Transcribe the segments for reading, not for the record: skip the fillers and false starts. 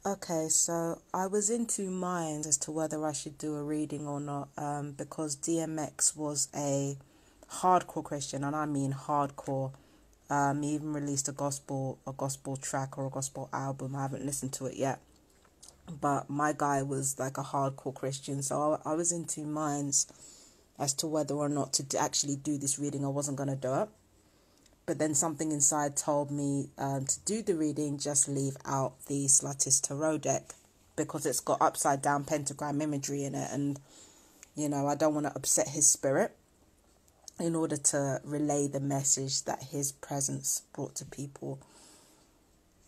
Okay, so I was in two minds as to whether I should do a reading or not, because DMX was a hardcore Christian, and I mean hardcore. He even released a gospel track or a gospel album. I haven't listened to it yet, but my guy was like a hardcore Christian, so I was in two minds as to whether or not to actually do this reading. I wasn't gonna do it. But then something inside told me to do the reading, just leave out the Mrs Tarot deck because it's got upside down pentagram imagery in it. And, I don't want to upset his spirit in order to relay the message that his presence brought to people,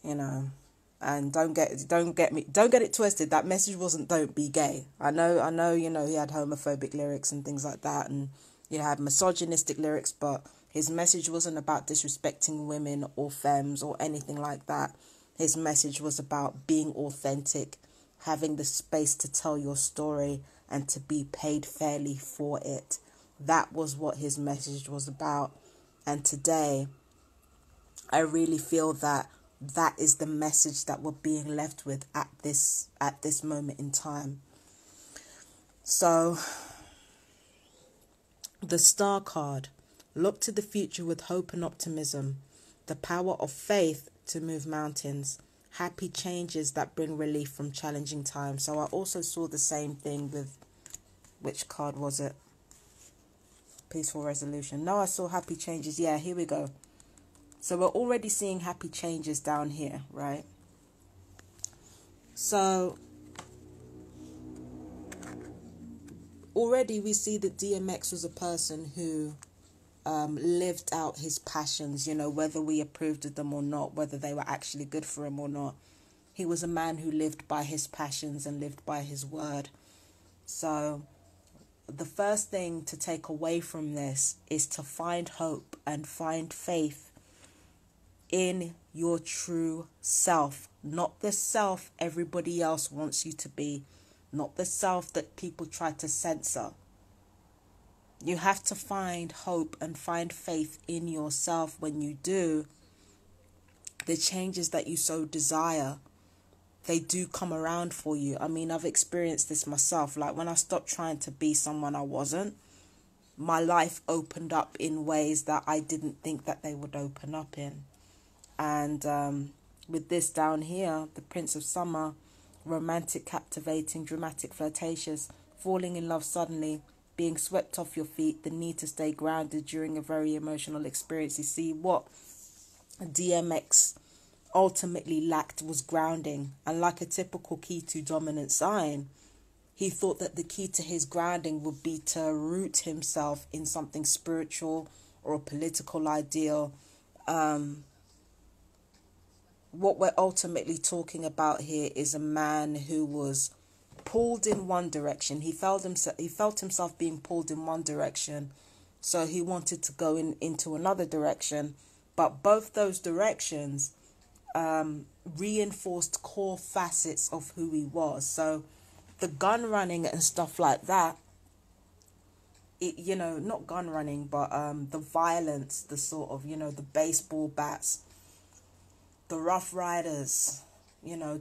And don't get it twisted. That message wasn't "don't be gay." I know. He had homophobic lyrics and things like that, and he had misogynistic lyrics, but his message wasn't about disrespecting women or femmes or anything like that. His message was about being authentic, having the space to tell your story and to be paid fairly for it. That was what his message was about. And today, I really feel that is the message that we're being left with at this moment in time. So, the Star card. Look to the future with hope and optimism. The power of faith to move mountains. Happy changes that bring relief from challenging times. So I also saw the same thing with, which card was it? Peaceful resolution. No, I saw happy changes. Yeah, here we go. So we're already seeing happy changes down here, right? So already we see that DMX was a person who lived out his passions, whether we approved of them or not, whether they were actually good for him or not. He was a man who lived by his passions and lived by his word. So the first thing to take away from this is to find hope and find faith in your true self, not the self everybody else wants you to be, not the self that people try to censor. You have to find hope and find faith in yourself. When you do, the changes that you so desire, they do come around for you. I mean, I've experienced this myself. Like when I stopped trying to be someone I wasn't, my life opened up in ways that I didn't think that they would open up in. And with this down here, the Prince of Summer, romantic, captivating, dramatic, flirtatious, falling in love suddenly, being swept off your feet, the need to stay grounded during a very emotional experience. You see, what DMX ultimately lacked was grounding. And like a typical key to dominant sign, he thought that the key to his grounding would be to root himself in something spiritual or a political ideal. What we're ultimately talking about here is a man who was pulled in one direction. He felt himself being pulled in one direction, so he wanted to go into another direction. But both those directions reinforced core facets of who he was. So the gun running and stuff like that, not gun running, but the violence, the sort of, the baseball bats, the Rough Riders,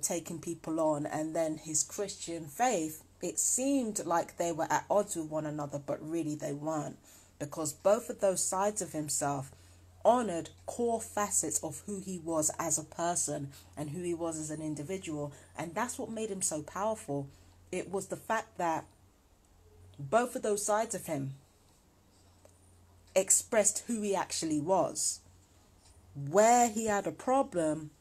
taking people on, and then his Christian faith, it seemed like they were at odds with one another, but really they weren't, because both of those sides of himself honored core facets of who he was as a person and who he was as an individual. And that's what made him so powerful. It was the fact that both of those sides of him expressed who he actually was. Where he had a problem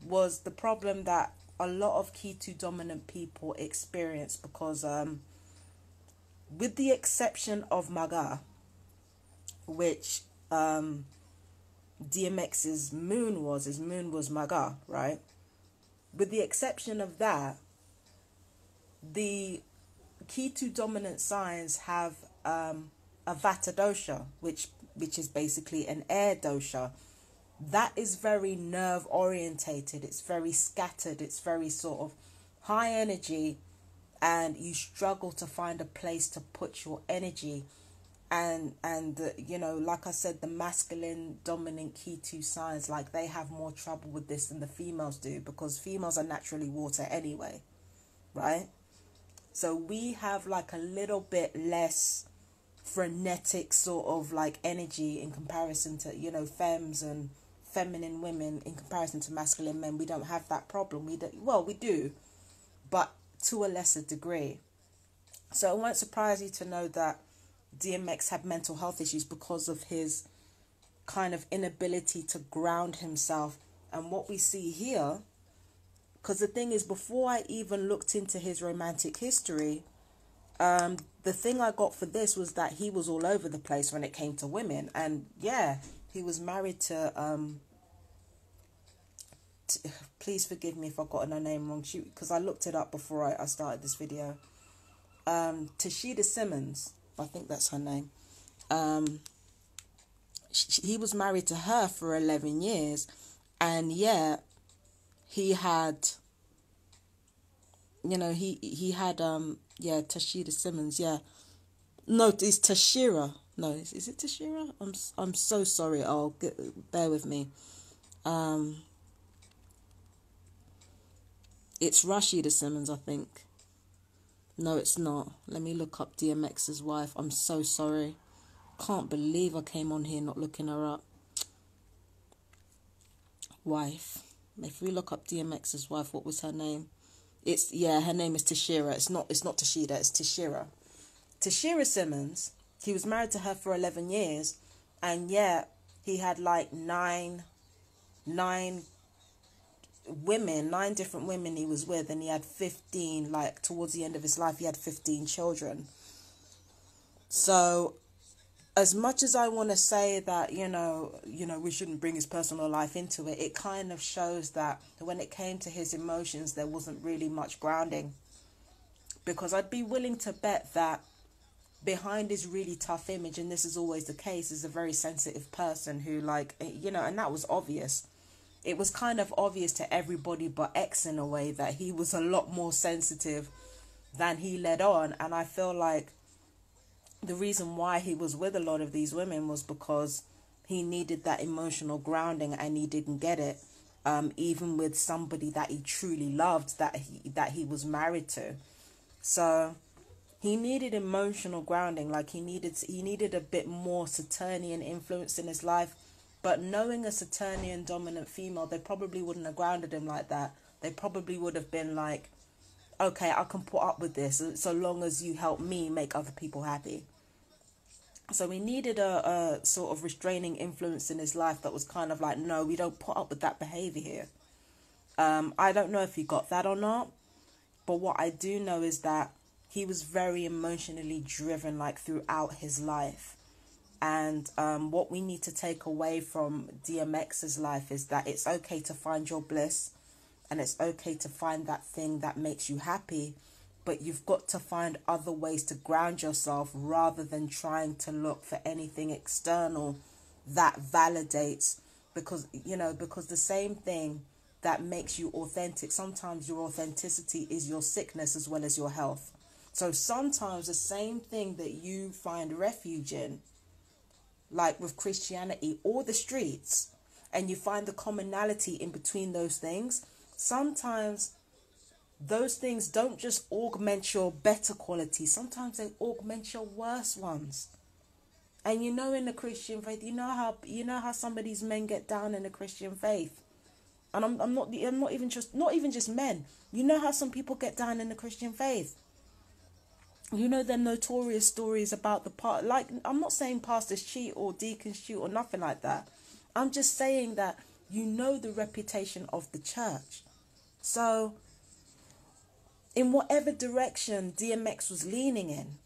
was the problem that a lot of key to dominant people experience, because with the exception of Maga, which DMX's moon was, his moon was Maga, right? With the exception of that, the key to dominant signs have a Vata dosha, which is basically an air dosha. That is very nerve orientated. It's very scattered. It's very sort of high energy, and you struggle to find a place to put your energy. You know, like I said, the masculine dominant key 2 signs, like, they have more trouble with this than the females do, because females are naturally water anyway, right? So we have like a little bit less frenetic sort of like energy in comparison to, you know, femmes and feminine women in comparison to masculine men. We don't have that problem. We do, but to a lesser degree. So it won't surprise you to know that DMX had mental health issues because of his kind of inability to ground himself. And what we see here, because the thing is, before I even looked into his romantic history, the thing I got for this was that he was all over the place when it came to women. And yeah, he was married to, please forgive me if I got her name wrong, because I looked it up before I started this video. TASHERA Simmons, I think that's her name. He was married to her for 11 years. And yeah, he had, you know, he had, TASHERA Simmons, yeah. No, it's TASHERA. No, is it TASHERA? I'm so sorry. Bear with me. It's Rashida Simmons, I think. No, it's not. Let me look up DMX's wife. I'm so sorry. Can't believe I came on here not looking her up. Wife. If we look up DMX's wife, what was her name? Her name is TASHERA. It's not TASHERA, it's TASHERA. TASHERA Simmons, he was married to her for 11 years, and yeah, he had like nine different women he was with, and he had 15, like towards the end of his life, he had 15 children. So as much as I want to say that, you know, we shouldn't bring his personal life into it, it kind of shows that when it came to his emotions, there wasn't really much grounding. Because I'd be willing to bet that behind his really tough image, and this is always the case, is a very sensitive person who, like, you know, and that was obvious. It was kind of obvious to everybody but X in a way that he was a lot more sensitive than he let on. And I feel like the reason why he was with a lot of these women was because he needed that emotional grounding, and he didn't get it. Even with somebody that he truly loved, that he was married to. So he needed emotional grounding. Like he needed a bit more Saturnian influence in his life. But knowing a Saturnian dominant female, they probably wouldn't have grounded him like that. They probably would have been like, okay, I can put up with this so long as you help me make other people happy. So he needed a sort of restraining influence in his life that was kind of like, no, we don't put up with that behavior here. I don't know if he got that or not. But what I do know is that he was very emotionally driven, like, throughout his life. And what we need to take away from DMX's life is that it's okay to find your bliss, and it's okay to find that thing that makes you happy, but you've got to find other ways to ground yourself rather than trying to look for anything external that validates, because the same thing that makes you authentic, sometimes your authenticity is your sickness as well as your health. So sometimes the same thing that you find refuge in, like with Christianity or the streets, and you find the commonality in between those things, sometimes those things don't just augment your better qualities, sometimes they augment your worse ones. And you know, in the Christian faith, you know how some of these men get down in the Christian faith. And I'm not even just men. You know how some people get down in the Christian faith. You know, the notorious stories about like, I'm not saying pastors cheat or deacons cheat or nothing like that. I'm just saying that you know the reputation of the church. So in whatever direction DMX was leaning in,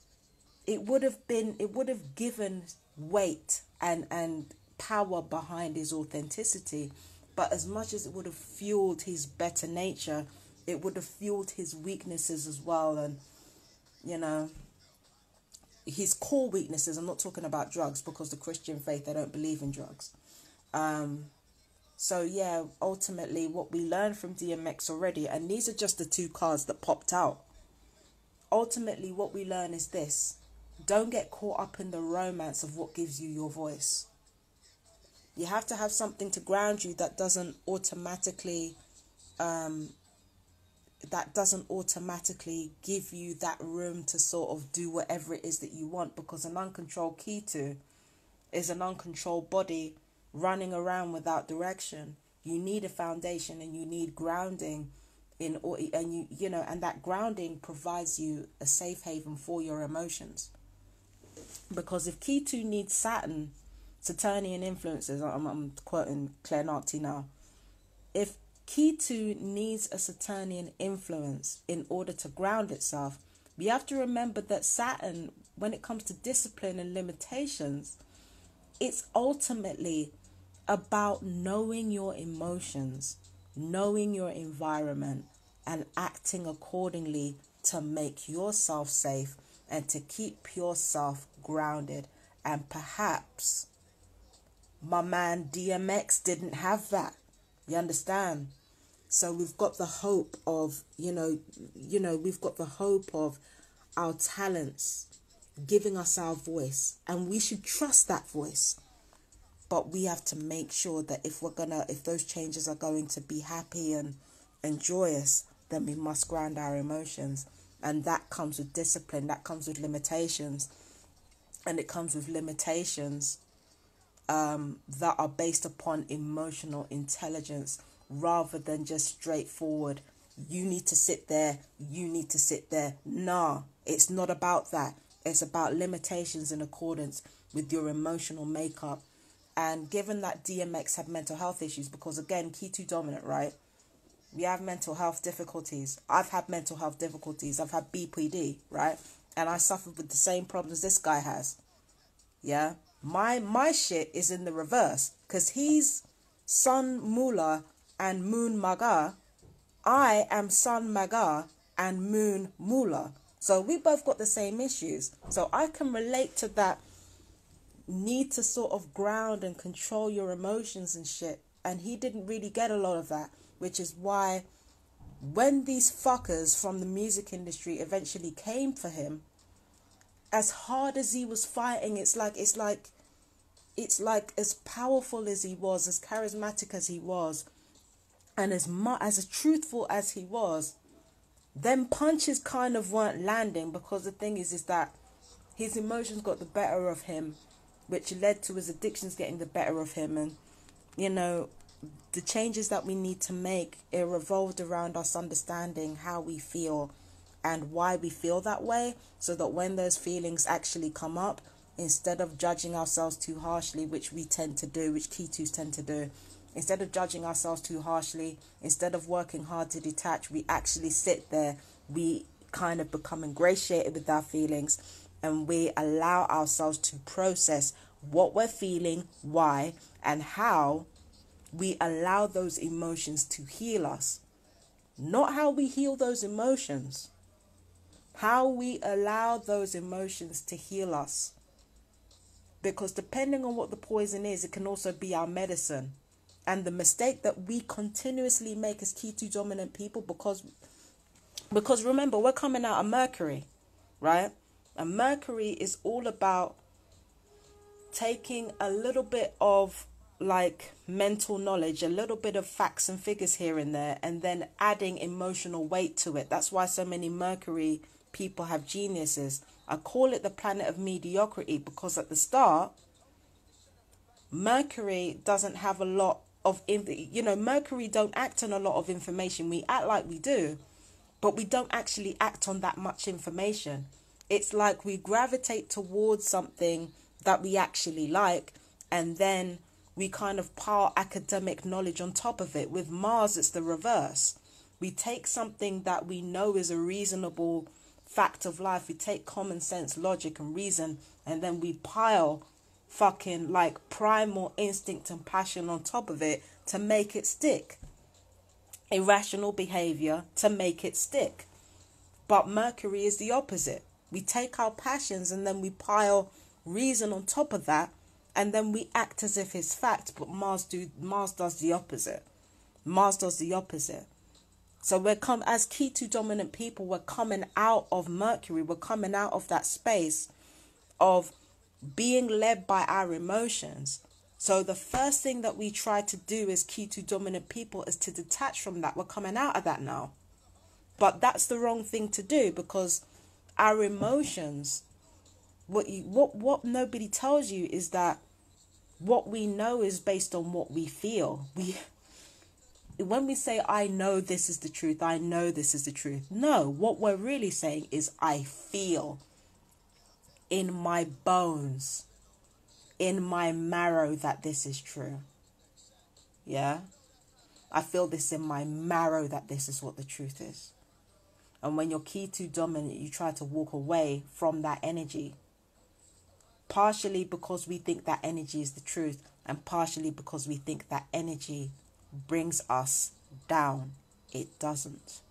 it would have given weight and power behind his authenticity. But as much as it would have fueled his better nature, it would have fueled his weaknesses as well. And, you know, his core weaknesses. I'm not talking about drugs, because the Christian faith, they don't believe in drugs. So yeah, ultimately what we learned from DMX already, and these are just the two cards that popped out. Ultimately what we learn is this: don't get caught up in the romance of what gives you your voice. You have to have something to ground you that doesn't automatically give you that room to sort of do whatever it is that you want, because an uncontrolled Ketu is an uncontrolled body running around without direction. You need a foundation and you need grounding and that grounding provides you a safe haven for your emotions. Because if Ketu needs Saturnian influences, I'm quoting Claire Narty now. If Ketu needs a Saturnian influence in order to ground itself, we have to remember that Saturn, when it comes to discipline and limitations, it's ultimately about knowing your emotions, knowing your environment, and acting accordingly to make yourself safe and to keep yourself grounded. And perhaps my man DMX didn't have that. You understand? So we've got the hope of, we've got the hope of our talents giving us our voice, and we should trust that voice. But we have to make sure that if those changes are going to be happy and joyous, then we must ground our emotions. And that comes with discipline, that comes with limitations. And it comes with limitations that are based upon emotional intelligence, rather than just straightforward, you need to sit there, you need to sit there. Nah, it's not about that. It's about limitations in accordance with your emotional makeup. And given that DMX had mental health issues, because again, Ketu dominant, right? We have mental health difficulties. I've had mental health difficulties. I've had BPD, right? And I suffered with the same problems this guy has. Yeah? My shit is in the reverse, because he's Sun Mula and Moon Maga. I am Sun Maga and Moon Mula. So we both got the same issues. So I can relate to that need to sort of ground and control your emotions and shit. And he didn't really get a lot of that, which is why when these fuckers from the music industry eventually came for him, as hard as he was fighting, it's like as powerful as he was, as charismatic as he was, and as truthful as he was, them punches kind of weren't landing, because the thing is that his emotions got the better of him, which led to his addictions getting the better of him. And the changes that we need to make, it revolved around us understanding how we feel and why we feel that way, so that when those feelings actually come up, instead of judging ourselves too harshly, which we tend to do, which Ketus tend to do, instead of judging ourselves too harshly, instead of working hard to detach, we actually sit there, we kind of become ingratiated with our feelings, and we allow ourselves to process what we're feeling, why, and how we allow those emotions to heal us. Not how we heal those emotions. How we allow those emotions to heal us. Because depending on what the poison is, it can also be our medicine. And the mistake that we continuously make as Ketu dominant people, because remember, we're coming out of Mercury, right? And Mercury is all about taking a little bit of like mental knowledge, a little bit of facts and figures here and there, and then adding emotional weight to it. That's why so many Mercury people have geniuses. I call it the planet of mediocrity, because at the start, Mercury doesn't have a lot of, Mercury don't act on a lot of information. We act like we do, but we don't actually act on that much information. It's like we gravitate towards something that we actually like, and then we kind of pile academic knowledge on top of it. With Mars, it's the reverse. We take something that we know is a reasonable fact of life, we take common sense, logic and reason, and then we pile fucking like primal instinct and passion on top of it to make it stick. Irrational behavior to make it stick. But Mercury is the opposite. We take our passions and then we pile reason on top of that, and then we act as if it's fact. But Mars does the opposite. Mars does the opposite. So as Ketu dominant people, we're coming out of Mercury. We're coming out of that space of being led by our emotions. So the first thing that we try to do as Q2 dominant people is to detach from that. We're coming out of that now. But that's the wrong thing to do, because our emotions, what nobody tells you is that what we know is based on what we feel. When we say, I know this is the truth, I know this is the truth. No, what we're really saying is, I feel in my bones, in my marrow, that this is true. Yeah? I feel this in my marrow that this is what the truth is. And when you're key to dominant, you try to walk away from that energy. Partially because we think that energy is the truth, and partially because we think that energy brings us down. It doesn't.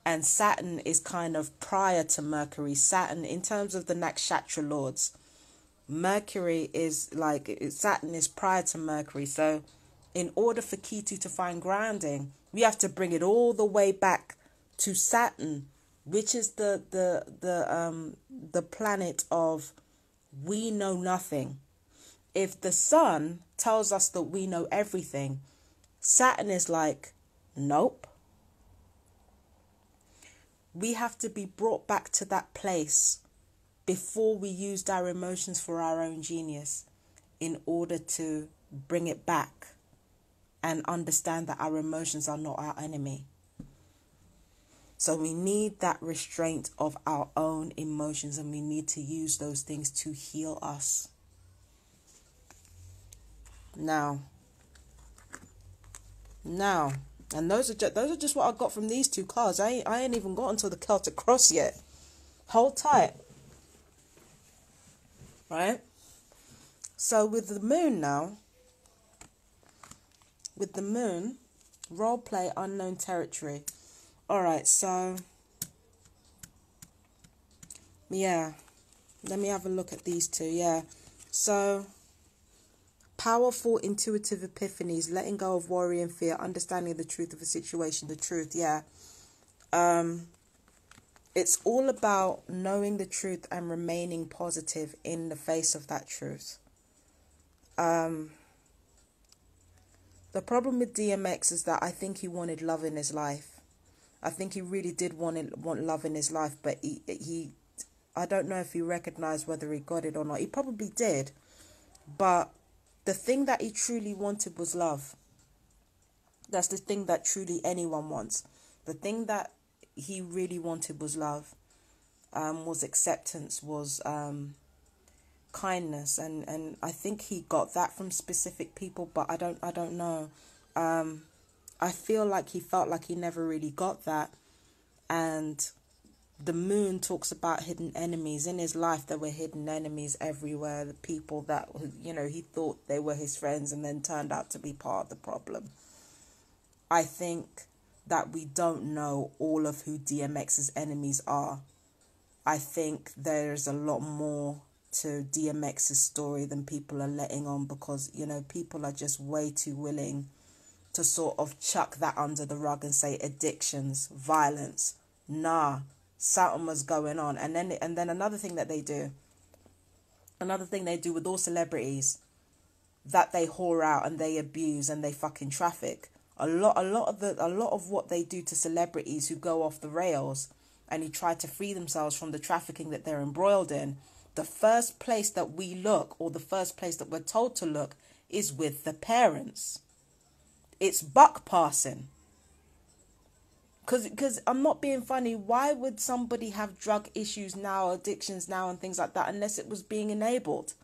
And Saturn is kind of prior to Mercury. Saturn, in terms of the nakshatra lords, Mercury is like, Saturn is prior to Mercury. So in order for Ketu to find grounding, we have to bring it all the way back to Saturn, which is the planet of we know nothing. If the sun tells us that we know everything, Saturn is like, nope. We have to be brought back to that place before we used our emotions for our own genius, in order to bring it back and understand that our emotions are not our enemy. So we need that restraint of our own emotions, and we need to use those things to heal us. Now, and those are just what I got from these two cards. I ain't even got until the Celtic Cross yet. Hold tight. Right? So with the moon now, role play unknown territory. All right, so yeah, let me have a look at these two. Yeah, so powerful intuitive epiphanies, letting go of worry and fear, understanding the truth of a situation. The truth, yeah. It's all about knowing the truth and remaining positive in the face of that truth. The problem with DMX is that I think he wanted love in his life. I think he really did want love in his life, but he I don't know if he recognized whether he got it or not. He probably did, but the thing that he truly wanted was love. That's the thing that truly anyone wants. The thing that he really wanted was love, was acceptance, was kindness, and I think he got that from specific people, but I don't know. I feel like he felt like he never really got that. And the moon talks about hidden enemies. In his life, there were hidden enemies everywhere. The people that, he thought they were his friends and then turned out to be part of the problem. I think that we don't know all of who DMX's enemies are. I think there's a lot more to DMX's story than people are letting on, because, people are just way too willing to sort of chuck that under the rug and say addictions, violence. Nah, something was going on. And then another thing they do with all celebrities, that they whore out and they abuse and they fucking traffic. A lot of what they do to celebrities who go off the rails and who try to free themselves from the trafficking that they're embroiled in, the first place that we look, or the first place that we're told to look, is with the parents. It's buck passing. Because I'm not being funny. Why would somebody have drug issues now, addictions now, and things like that, unless it was being enabled?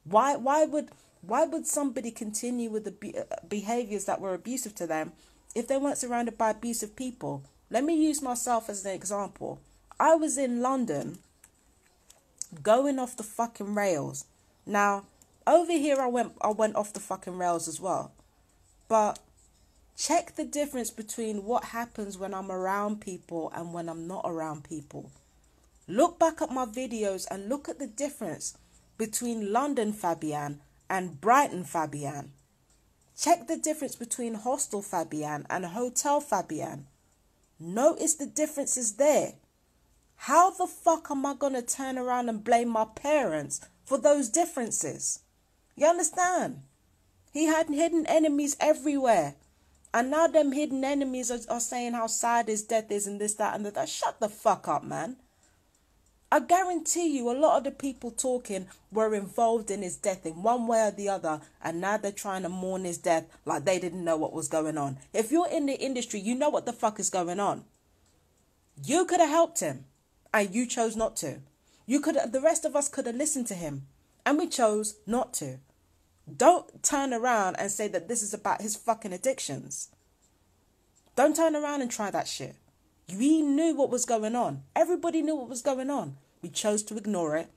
Why would somebody continue with the behaviors that were abusive to them if they weren't surrounded by abusive people? Let me use myself as an example. I was in London going off the fucking rails. Now, over here I went off the fucking rails as well. But check the difference between what happens when I'm around people and when I'm not around people. Look back at my videos and look at the difference between London Fabian and Brighton Fabian. Check the difference between hostel Fabian and hotel Fabian. Notice the differences there. How the fuck am I going to turn around and blame my parents for those differences? You understand? He had hidden enemies everywhere. And now them hidden enemies are saying how sad his death is and this, that, and that. Shut the fuck up, man. I guarantee you a lot of the people talking were involved in his death in one way or the other, and now they're trying to mourn his death like they didn't know what was going on. If you're in the industry, you know what the fuck is going on. You could have helped him, and you chose not to. The rest of us could have listened to him, and we chose not to. Don't turn around and say that this is about his fucking addictions. Don't turn around and try that shit. We knew what was going on. Everybody knew what was going on. We chose to ignore it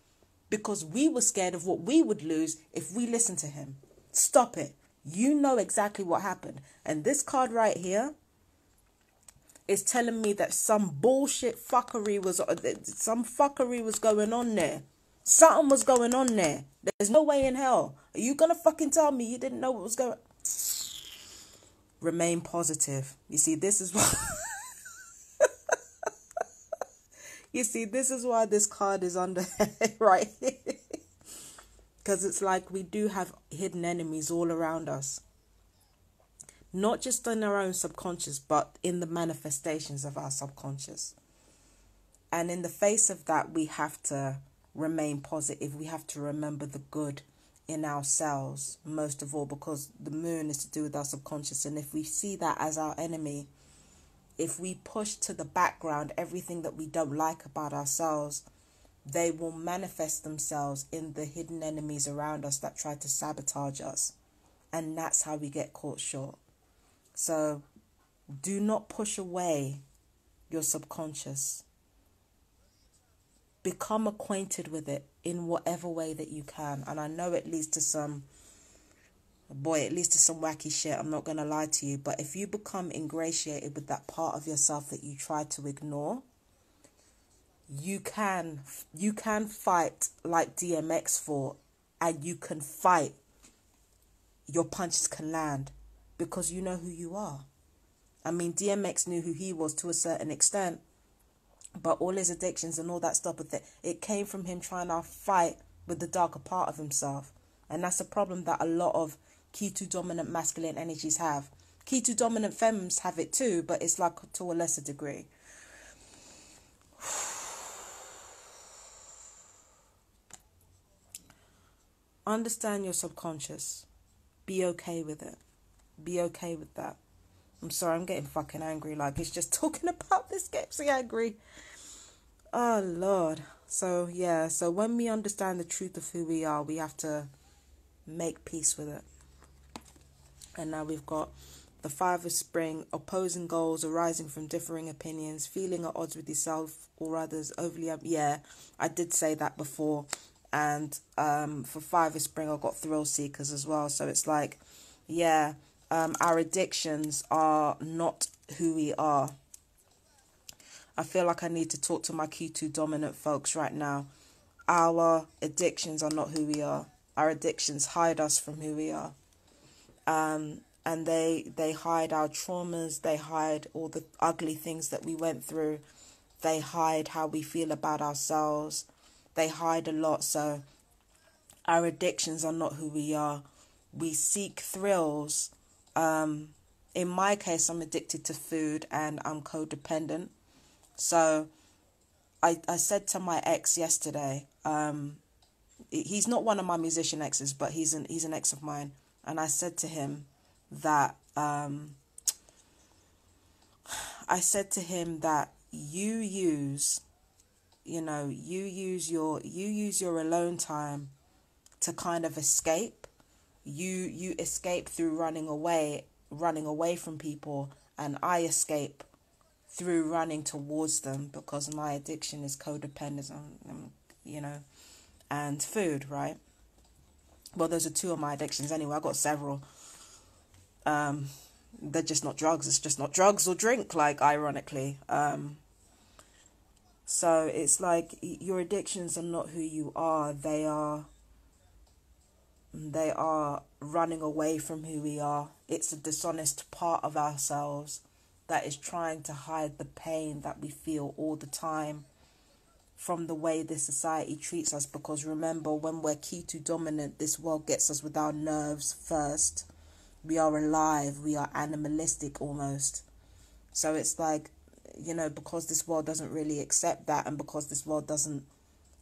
because we were scared of what we would lose if we listened to him. Stop it. You know exactly what happened. And this card right here is telling me that some bullshit fuckery was going on there. Something was going on there. There's no way in hell. Are you gonna fucking tell me you didn't know what was going on? Remain positive. You see, this is what... You see, this is why this card is under right here. Because it's like we do have hidden enemies all around us. Not just in our own subconscious, but in the manifestations of our subconscious. And in the face of that, we have to remain positive. We have to remember the good in ourselves, most of all, because the moon is to do with our subconscious. And if we see that as our enemy, if we push to the background everything that we don't like about ourselves, they will manifest themselves in the hidden enemies around us that try to sabotage us. And that's how we get caught short. So do not push away your subconscious. Become acquainted with it in whatever way that you can. And I know it leads to some wacky shit. I'm not going to lie to you. But if you become ingratiated with that part of yourself that you try to ignore, you can fight like DMX fought, and you can fight. Your punches can land because you know who you are. I mean, DMX knew who he was to a certain extent, but all his addictions and all that stuff with it came from him trying to fight with the darker part of himself. And that's a problem that a lot of Key2 dominant masculine energies have. Key2 dominant femmes have it too, but it's like to a lesser degree. Understand your subconscious. Be okay with it. Be okay with that. I'm sorry, I'm getting fucking angry. Like, it's just talking about this gets me angry. Oh, Lord. So, yeah. So, when we understand the truth of who we are, we have to make peace with it. And now we've got the Five of Spring, opposing goals arising from differing opinions, feeling at odds with yourself or others, overly... Yeah, I did say that before. And for Five of Spring, I've got thrill seekers as well. So, it's like, yeah... our addictions are not who we are. I feel like I need to talk to my Q2 dominant folks right now. Our addictions are not who we are. Our addictions hide us from who we are. And they hide our traumas. They hide all the ugly things that we went through. They hide how we feel about ourselves. They hide a lot. So our addictions are not who we are. We seek thrills. In my case, I'm addicted to food and I'm codependent. So I said to my ex yesterday, he's not one of my musician exes, but he's an ex of mine. And I said to him that, you use your alone time to kind of escape. You escape through running away from people, and I escape through running towards them because my addiction is codependence, and food, right? Well, those are two of my addictions anyway. I've got several. They're just not drugs. It's just not drugs or drink, like, ironically. So it's like your addictions are not who you are. They are running away from who we are. It's a dishonest part of ourselves that is trying to hide the pain that we feel all the time. from the way this society treats us. Because remember, when we're Ketu dominant, this world gets us with our nerves first. We are alive, we are animalistic almost. So it's like, you know, because this world doesn't really accept that, and because this world doesn't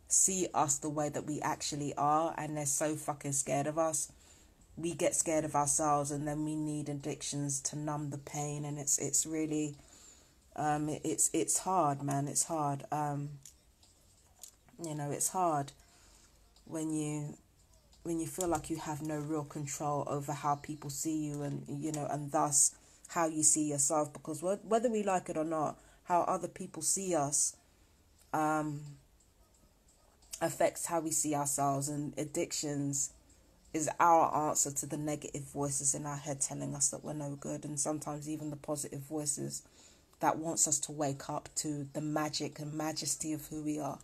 see us the way that we actually are, and they're so fucking scared of us, we get scared of ourselves, and then we need addictions to numb the pain. And it's really it's hard, man. It's hard. You know, it's hard when you feel like you have no real control over how people see you, and you know, and thus how you see yourself. Because whether we like it or not, how other people see us affects how we see ourselves. And addictions is our answer to the negative voices in our head telling us that we're no good, and sometimes even the positive voices that wants us to wake up to the magic and majesty of who we are.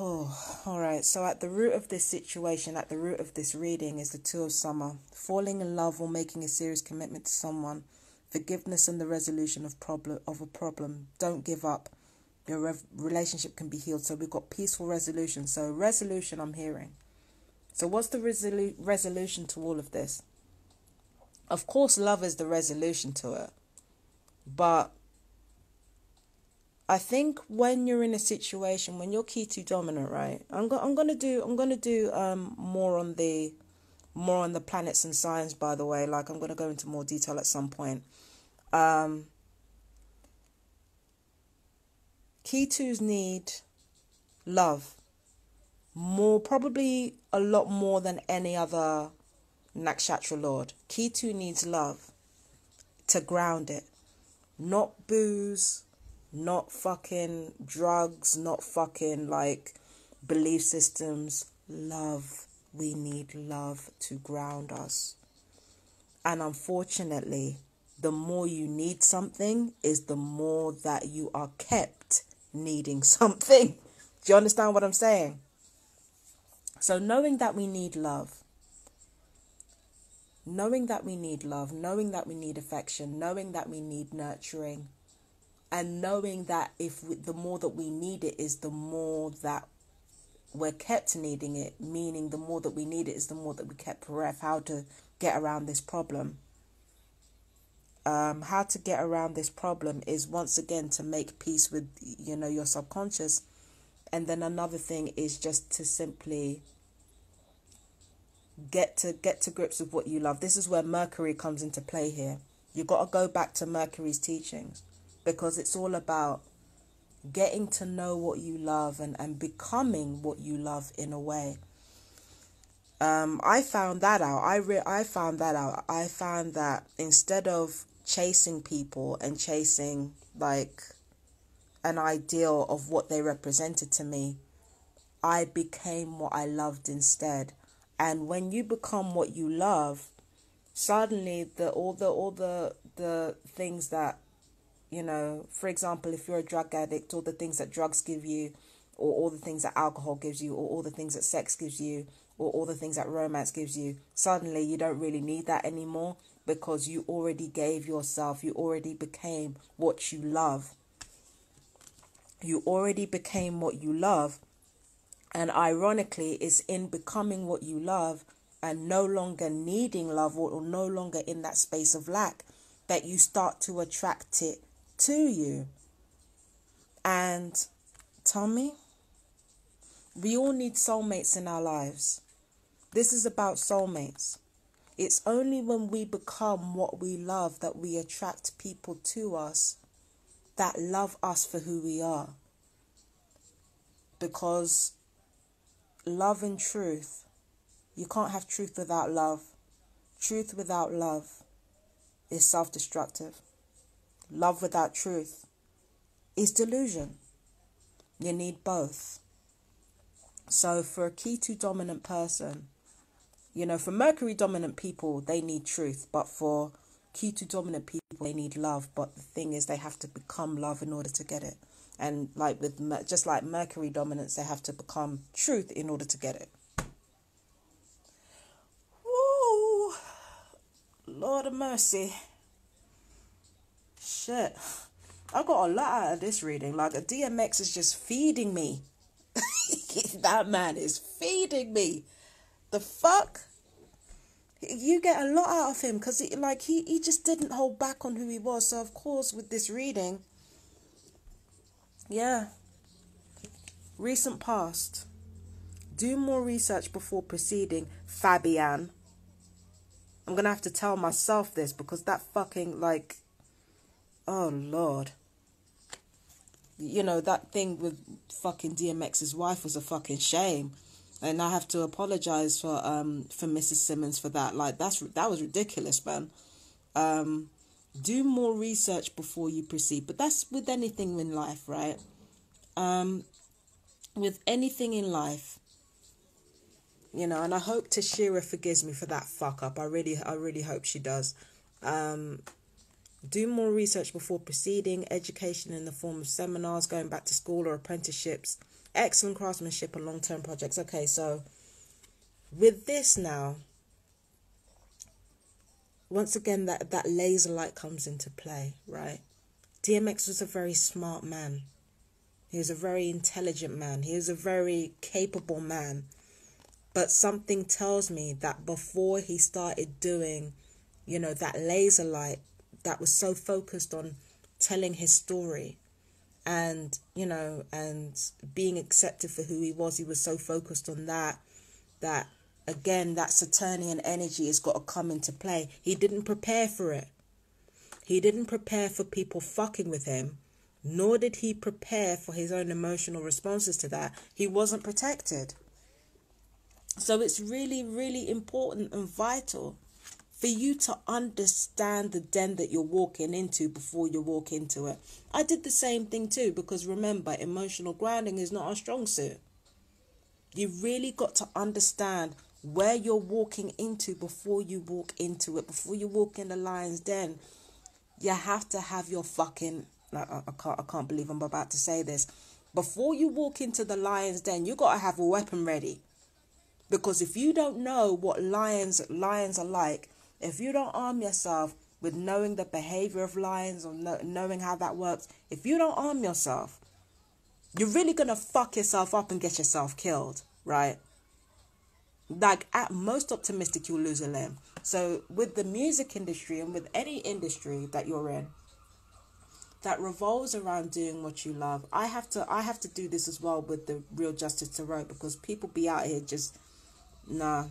Oh, all right. So at the root of this situation, at the root of this reading, is the Two of Summer. Falling in love or making a serious commitment to someone. Forgiveness and the resolution of a problem. Don't give up. Your relationship can be healed. So we've got peaceful resolution. So resolution I'm hearing. So what's the resolution to all of this? Of course, love is the resolution to it. But I think when you're in a situation, when you're Ketu dominant, right? I'm gonna do more on the planets and signs, by the way. Like, I'm gonna go into more detail at some point. Ketus need love. More, probably a lot more than any other nakshatra lord. Ketu needs love to ground it. Not booze, not fucking drugs, not fucking like belief systems. Love. We need love to ground us. And unfortunately, the more you need something is the more that you are kept needing something. Do you understand what I'm saying? So knowing that we need love, knowing that we need affection, knowing that we need nurturing, and knowing that the more that we need it is the more that we're kept needing it, meaning the more that we need it is the more that we kept bereft. How to get around this problem? How to get around this problem is, once again, to make peace with, you know, your subconscious. And then another thing is just to simply get to grips with what you love. This is where Mercury comes into play here. You got to go back to Mercury's teachings, because it's all about getting to know what you love and becoming what you love in a way. I found that out. I found that instead of chasing people and chasing like an ideal of what they represented to me, I became what I loved instead. And when you become what you love, suddenly all the things that, you know, for example, if you're a drug addict, all the things that drugs give you, or all the things that alcohol gives you, or all the things that sex gives you, or all the things that romance gives you, suddenly you don't really need that anymore, because you already gave yourself, you already became what you love. You already became what you love. And ironically, it's in becoming what you love and no longer needing love, or no longer in that space of lack, that you start to attract it to you. And Tommy, we all need soulmates in our lives. This is about soulmates. It's only when we become what we love that we attract people to us that love us for who we are. Because love and truth, you can't have truth without love. Truth without love is self-destructive. Love without truth is delusion. You need both. So for a Ketu dominant person, you know, for Mercury dominant people, they need truth. But for Ketu dominant people, they need love. But the thing is, they have to become love in order to get it. And like just like Mercury dominance, they have to become truth in order to get it. Woo! Lord of mercy. Shit. I got a lot out of this reading. Like, a DMX is just feeding me. That man is feeding me. The fuck? You get a lot out of him because he just didn't hold back on who he was. So, of course, with this reading, yeah. Recent past. Do more research before proceeding, Fabian. I'm going to have to tell myself this because that fucking, like, oh, Lord. You know, that thing with fucking DMX's wife was a fucking shame. And I have to apologize for Mrs. Simmons for that. Like, that was ridiculous, man. Do more research before you proceed. But that's with anything in life, right? With anything in life, you know, and I hope Tashira forgives me for that fuck up. I really hope she does. Do more research before proceeding. Education in the form of seminars, going back to school or apprenticeships. Excellent craftsmanship and long-term projects. Okay, so with this now, once again, that laser light comes into play, right? DMX was a very smart man. He was a very intelligent man. He was a very capable man. But something tells me that before he started doing, you know, that laser light that was so focused on telling his story and, you know, and being accepted for who he was so focused on that again, that Saturnian energy has got to come into play. He didn't prepare for it. He didn't prepare for people fucking with him, nor did he prepare for his own emotional responses to that. He wasn't protected. So it's really, really important and vital for you to understand the den that you're walking into before you walk into it. I did the same thing too, because remember, emotional grounding is not our strong suit. You really got to understand where you're walking into before you walk into it. Before you walk in the lion's den, you have to have your fucking... I can't believe I'm about to say this. Before you walk into the lion's den, you got to have a weapon ready. Because if you don't know what lions are like, if you don't arm yourself with knowing the behavior of lions or knowing how that works, if you don't arm yourself, you're really going to fuck yourself up and get yourself killed, right? Like, at most optimistic, you'll lose a limb. So with the music industry and with any industry that you're in that revolves around doing what you love, I have to do this as well with the Real Justice Tarot, because people be out here just... Nah,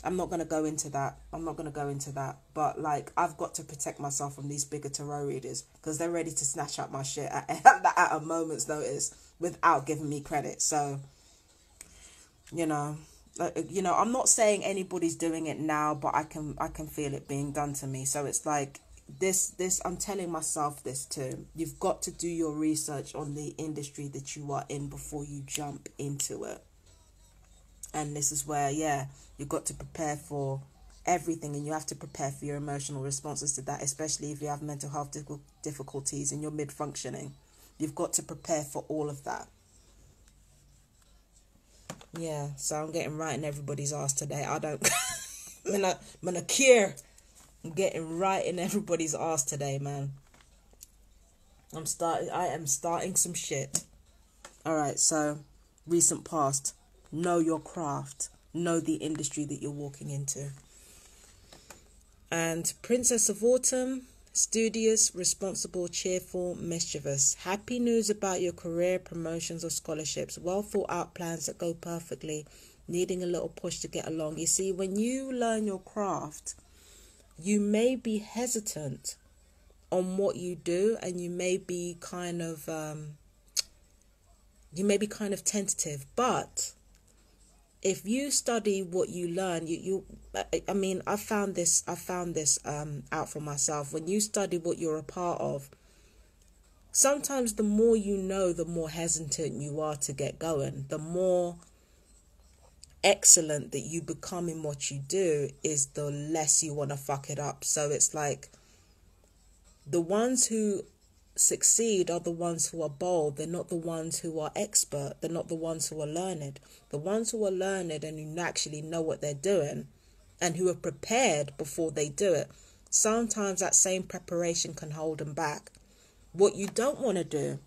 I'm not going to go into that. But, like, I've got to protect myself from these bigger tarot readers because they're ready to snatch up my shit at a moment's notice without giving me credit. So, you know, I'm not saying anybody's doing it now, but I can feel it being done to me. So it's like this, I'm telling myself this too. You've got to do your research on the industry that you are in before you jump into it. And this is where, yeah, you've got to prepare for everything, and you have to prepare for your emotional responses to that, especially if you have mental health difficulties and you're mid-functioning. You've got to prepare for all of that. Yeah, so I'm getting right in everybody's ass today. I'm gonna cure. I'm getting right in everybody's ass today, man. I am starting some shit. All right, so recent past. Know your craft. Know the industry that you're walking into. And Princess of Autumn, studious, responsible, cheerful, mischievous. Happy news about your career, promotions or scholarships. Well thought out plans that go perfectly. Needing a little push to get along. You see, when you learn your craft, you may be hesitant on what you do, and you may be kind of tentative, but if you study what you learn, I found this out for myself. When you study what you're a part of, sometimes the more you know, the more hesitant you are to get going. The more excellent that you become in what you do is the less you want to fuck it up. So it's like the ones who succeed are the ones who are bold. They're not the ones who are expert. They're not the ones who are learned. The ones who are learned and who actually know what they're doing and who are prepared before they do it. Sometimes that same preparation can hold them back. What you don't want to do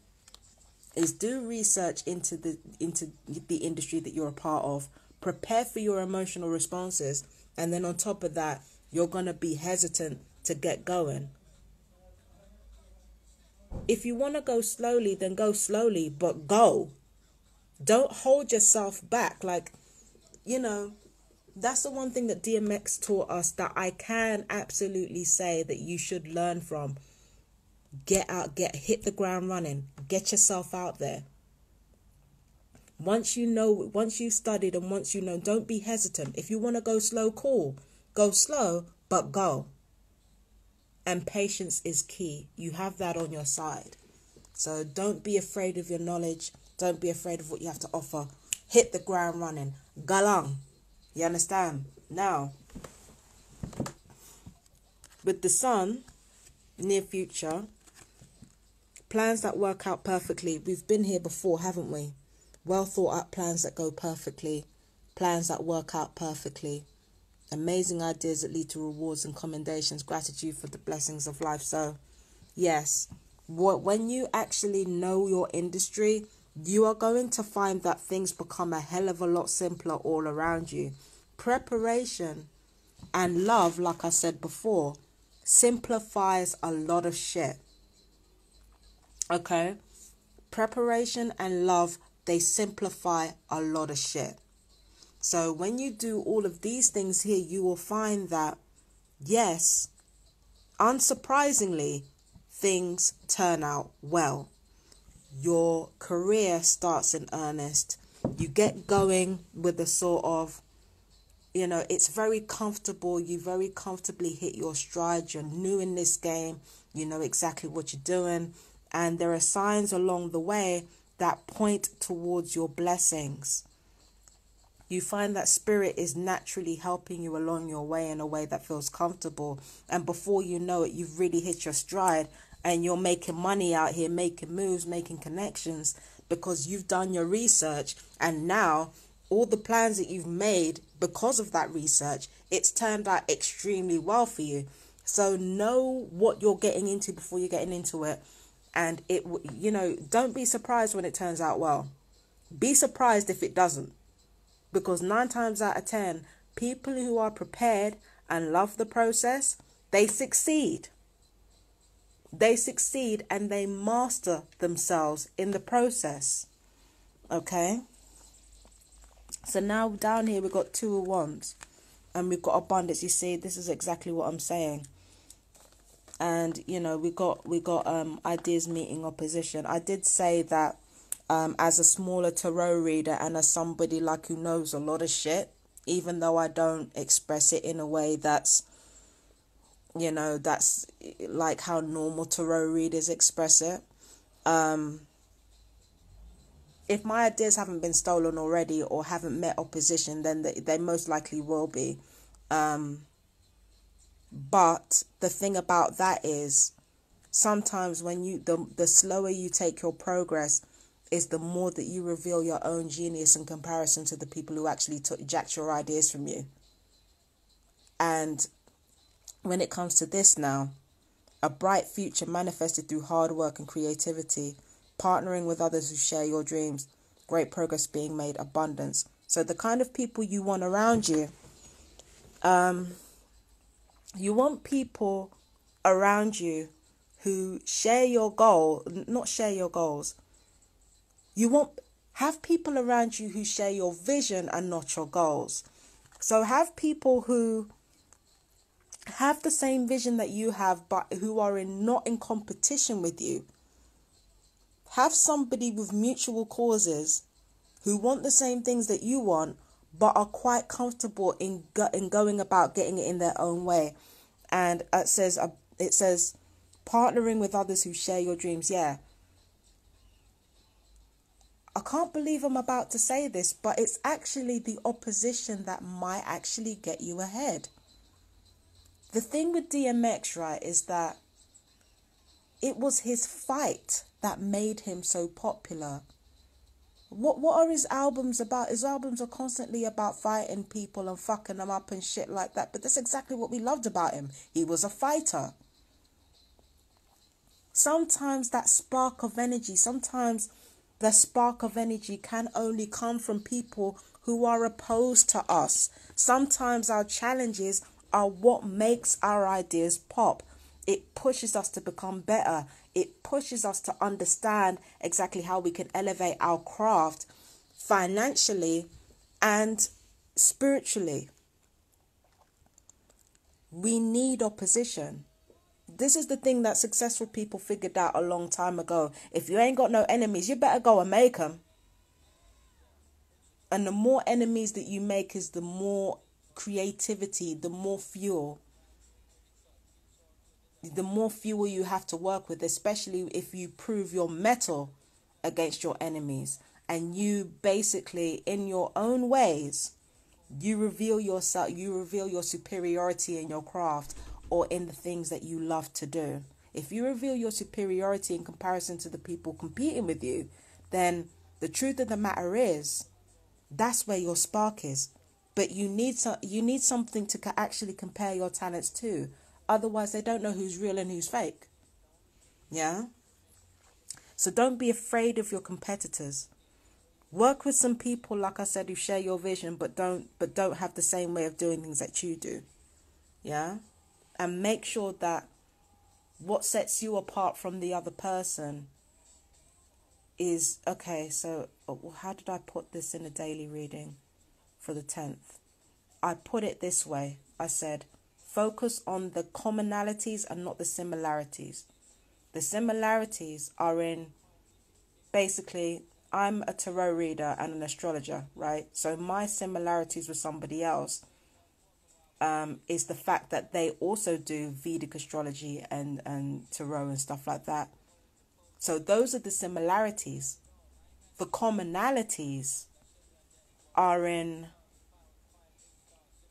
is do research into the industry that you're a part of, prepare for your emotional responses, and then on top of that, you're going to be hesitant to get going. If you want to go slowly, then go slowly, but go. Don't hold yourself back. Like, you know, that's the one thing that DMX taught us that I can absolutely say that you should learn from. Get out, hit the ground running. Get yourself out there. Once you studied and once you know, don't be hesitant. If you want to go slow, cool. Go slow, but go. And patience is key. You have that on your side. So don't be afraid of your knowledge. Don't be afraid of what you have to offer. Hit the ground running. Galang. You understand? Now, with the sun, near future, plans that work out perfectly. We've been here before, haven't we? Well thought out plans that go perfectly. Plans that work out perfectly. Amazing ideas that lead to rewards and commendations. Gratitude for the blessings of life. So, yes, when you actually know your industry, you are going to find that things become a hell of a lot simpler all around you. Preparation and love, like I said before, simplifies a lot of shit. Okay? Preparation and love, they simplify a lot of shit. So when you do all of these things here, you will find that, yes, unsurprisingly, things turn out well. Your career starts in earnest. You get going with a sort of, you know, it's very comfortable. You very comfortably hit your stride. You're new in this game. You know exactly what you're doing. And there are signs along the way that point towards your blessings. You find that spirit is naturally helping you along your way in a way that feels comfortable. And before you know it, you've really hit your stride and you're making money out here, making moves, making connections because you've done your research. And now all the plans that you've made because of that research, it's turned out extremely well for you. So know what you're getting into before you're getting into it. And it, you know, don't be surprised when it turns out well. Be surprised if it doesn't. Because 9 times out of 10, people who are prepared and love the process, they succeed. They succeed and they master themselves in the process. Okay? So now down here we've got 2 of Wands. And we've got abundance. You see, this is exactly what I'm saying. And, you know, we got ideas meeting opposition. I did say that as a smaller tarot reader and as somebody like who knows a lot of shit, even though I don't express it in a way that's, you know, that's like how normal tarot readers express it. If my ideas haven't been stolen already or haven't met opposition, then they most likely will be. But the thing about that is sometimes when the slower you take your progress is the more that you reveal your own genius in comparison to the people who actually jacked your ideas from you. And when it comes to this now, a bright future manifested through hard work and creativity, partnering with others who share your dreams, great progress being made, abundance. So the kind of people you want around you, you want people around you who share your goal, not share your goals. Have people around you who share your vision and not your goals. So have people who have the same vision that you have, but who are not in competition with you. Have somebody with mutual causes who want the same things that you want, but are quite comfortable in going about getting it in their own way. And it says partnering with others who share your dreams. Yeah. I can't believe I'm about to say this, but it's actually the opposition that might actually get you ahead. The thing with DMX, right, is that it was his fight that made him so popular. What are his albums about? His albums are constantly about fighting people and fucking them up and shit like that. But that's exactly what we loved about him. He was a fighter. Sometimes that spark of energy, sometimes the spark of energy can only come from people who are opposed to us. Sometimes our challenges are what makes our ideas pop. It pushes us to become better. It pushes us to understand exactly how we can elevate our craft financially and spiritually. We need opposition. This is the thing that successful people figured out a long time ago. If you ain't got no enemies, you better go and make them. And the more enemies that you make is the more creativity, the more fuel you have to work with, especially if you prove your mettle against your enemies. And you basically, in your own ways, you reveal yourself, you reveal your superiority in your craft or in the things that you love to do. If you reveal your superiority in comparison to the people competing with you, then the truth of the matter is, that's where your spark is. But you need something to actually compare your talents to. Otherwise, they don't know who's real and who's fake. Yeah? So don't be afraid of your competitors. Work with some people, like I said, who share your vision, but don't have the same way of doing things that you do. Yeah? And make sure that what sets you apart from the other person is, okay, so how did I put this in a daily reading for the 10th? I put it this way. I said, focus on the commonalities and not the similarities. The similarities are in, basically, I'm a tarot reader and an astrologer, right? So my similarities with somebody else is the fact that they also do Vedic astrology and tarot and stuff like that. So those are the similarities. The commonalities are in,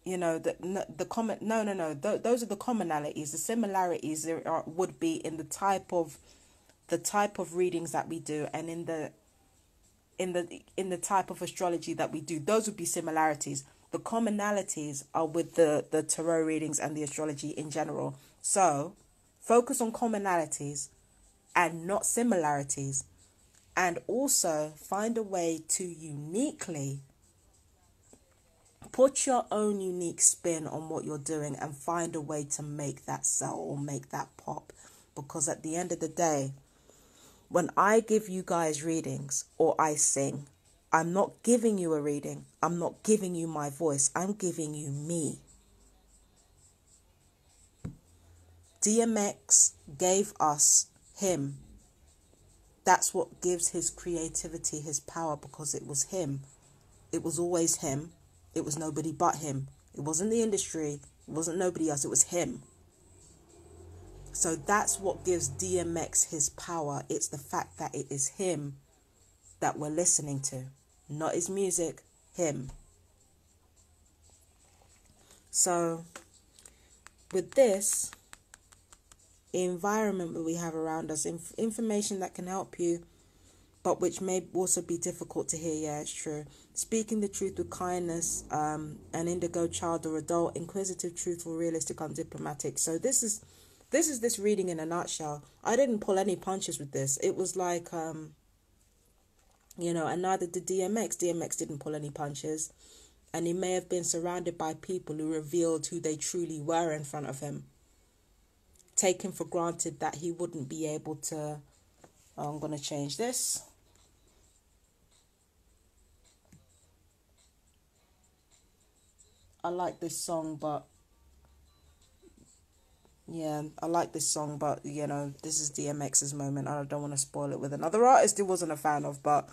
you know, those are the commonalities. The similarities would be in the type of readings that we do, and in the type of astrology that we do. Those would be similarities. The commonalities are with the tarot readings and the astrology in general. So focus on commonalities and not similarities, and also find a way to uniquely put your own unique spin on what you're doing and find a way to make that sell or make that pop. Because at the end of the day, when I give you guys readings or I sing, I'm not giving you a reading. I'm not giving you my voice. I'm giving you me. DMX gave us him. That's what gives his creativity his power, because it was him. It was always him. It was nobody but him. It wasn't the industry. It wasn't nobody else. It was him. So that's what gives DMX his power. It's the fact that it is him that we're listening to. Not his music, him. So with this environment that we have around us, information that can help you, but which may also be difficult to hear. Yeah, it's true. Speaking the truth with kindness, an indigo child or adult, inquisitive, truthful, realistic, undiplomatic. So this is this reading in a nutshell. I didn't pull any punches with this. It was like, and neither did DMX. DMX didn't pull any punches. And he may have been surrounded by people who revealed who they truly were in front of him, taking for granted that he wouldn't be able to... I'm going to change this. I like this song, but... Yeah, I like this song, but, this is DMX's moment. I don't want to spoil it with another artist he wasn't a fan of, but,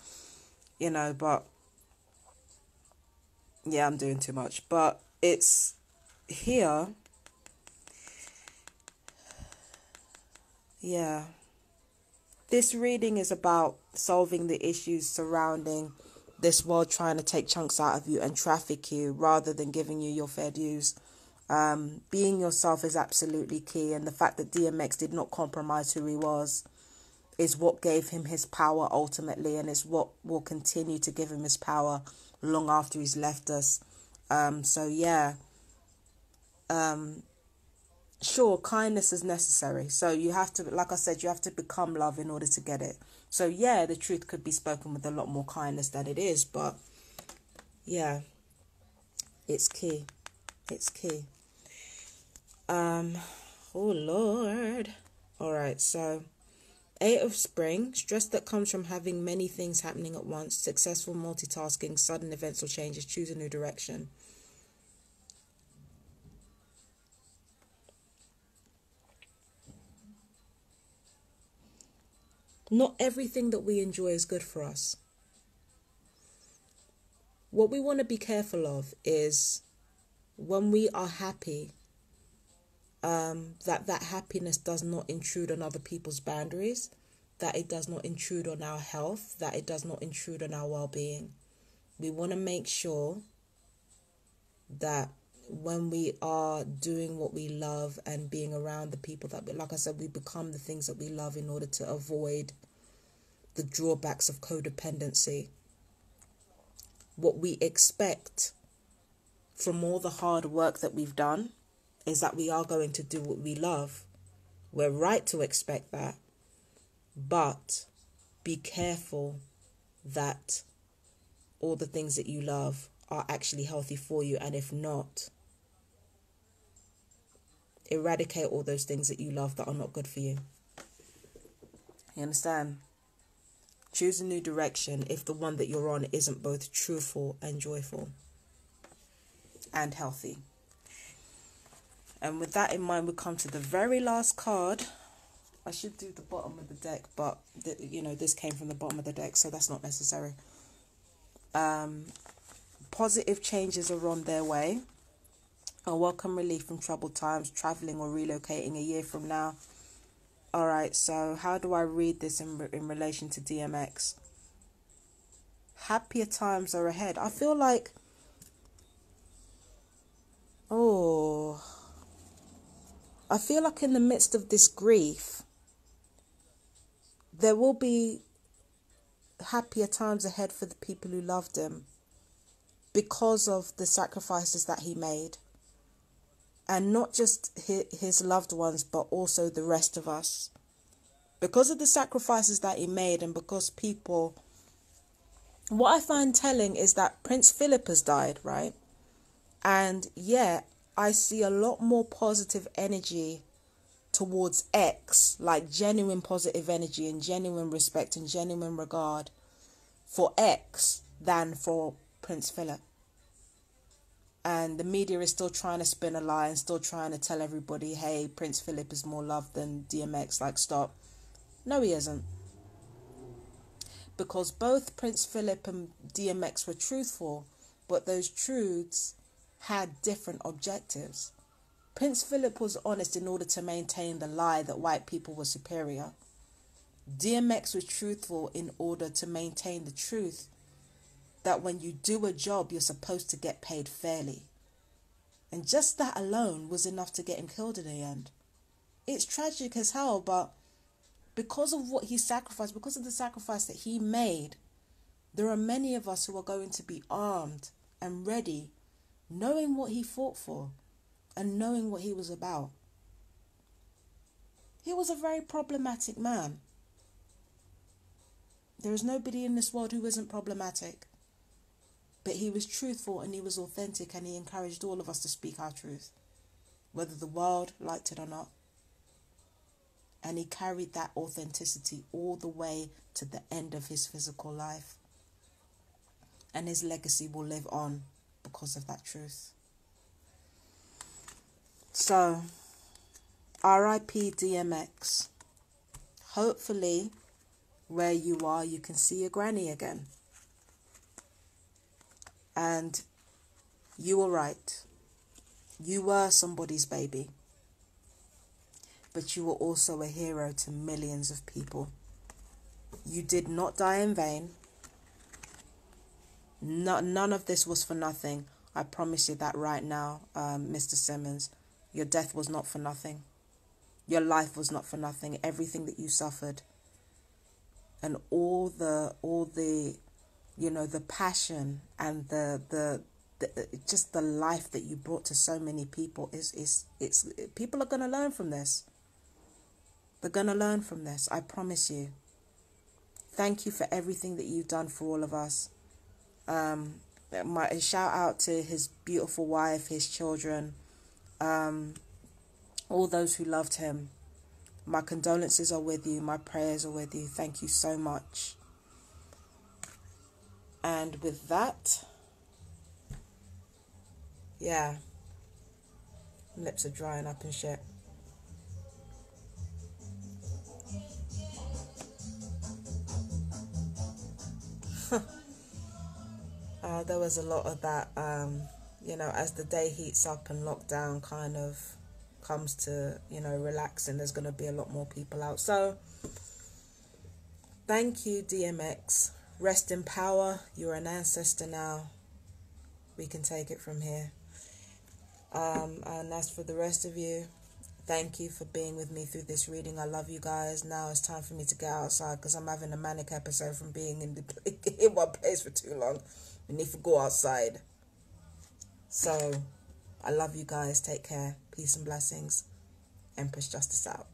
but... Yeah, I'm doing too much. But it's here. Yeah. This reading is about solving the issues surrounding this world trying to take chunks out of you and traffic you rather than giving you your fair dues. Being yourself is absolutely key, and the fact that DMX did not compromise who he was is what gave him his power ultimately, and is what will continue to give him his power long after he's left us. So yeah, sure, kindness is necessary. So you have to, like I said, you have to become love in order to get it. So yeah, the truth could be spoken with a lot more kindness than it is, but yeah, it's key. It's key. Oh Lord. All right, so 8 of Spring, stress that comes from having many things happening at once, successful multitasking, sudden events or changes, choose a new direction. Not everything that we enjoy is good for us. What we want to be careful of is when we are happy, that happiness does not intrude on other people's boundaries, that it does not intrude on our health, that it does not intrude on our well-being. We want to make sure that when we are doing what we love and being around the people that, like I said, we become the things that we love in order to avoid the drawbacks of codependency. What we expect from all the hard work that we've done is that we are going to do what we love. We're right to expect that, but be careful that all the things that you love are actually healthy for you, and if not, eradicate all those things that you love that are not good for you. You understand? Choose a new direction if the one that you're on isn't both truthful and joyful and healthy. And with that in mind, we come to the very last card. I should do the bottom of the deck, but this came from the bottom of the deck, so that's not necessary. Positive changes are on their way. A welcome relief from troubled times, traveling or relocating a year from now. All right, so how do I read this in relation to DMX? Happier times are ahead. I feel like, in the midst of this grief, there will be happier times ahead for the people who loved him because of the sacrifices that he made. And not just his loved ones, but also the rest of us. Because of the sacrifices that he made, and because people... What I find telling is that Prince Philip has died, right? And yeah, I see a lot more positive energy towards X, like genuine positive energy and genuine respect and genuine regard for X than for Prince Philip. And the media is still trying to spin a lie and still trying to tell everybody, hey, Prince Philip is more loved than DMX. Like, stop. No, he isn't. Because both Prince Philip and DMX were truthful, but those truths had different objectives. Prince Philip was honest in order to maintain the lie that white people were superior. DMX was truthful in order to maintain the truth that when you do a job, you're supposed to get paid fairly. And just that alone was enough to get him killed in the end. It's tragic as hell, but because of what he sacrificed, because of the sacrifice that he made, there are many of us who are going to be armed and ready, knowing what he fought for and knowing what he was about. He was a very problematic man. There is nobody in this world who isn't problematic. But he was truthful and he was authentic, and he encouraged all of us to speak our truth, whether the world liked it or not. And he carried that authenticity all the way to the end of his physical life. And his legacy will live on because of that truth. So, R.I.P. DMX. Hopefully, where you are, you can see your granny again. And you were right. You were somebody's baby. But you were also a hero to millions of people. You did not die in vain. None of this was for nothing. I promise you that right now, Mr. Simmons. Your death was not for nothing. Your life was not for nothing. Everything that you suffered. And all the the passion and the just the life that you brought to so many people it's people are going to learn from this. They're going to learn from this. I promise you. Thank you for everything that you've done for all of us. My shout out to his beautiful wife, his children, all those who loved him. My condolences are with you. My prayers are with you. Thank you so much. And with that, yeah, lips are drying up and shit. There was a lot of that, you know, as the day heats up and lockdown kind of comes to, you know, relaxing, there's going to be a lot more people out. So, thank you, DMX. Rest in power. You're an ancestor now. We can take it from here. And as for the rest of you, thank you for being with me through this reading. I love you guys. Now it's time for me to get outside because I'm having a manic episode from being in one place for too long. I need to go outside. So, I love you guys. Take care. Peace and blessings. Empress Justice out.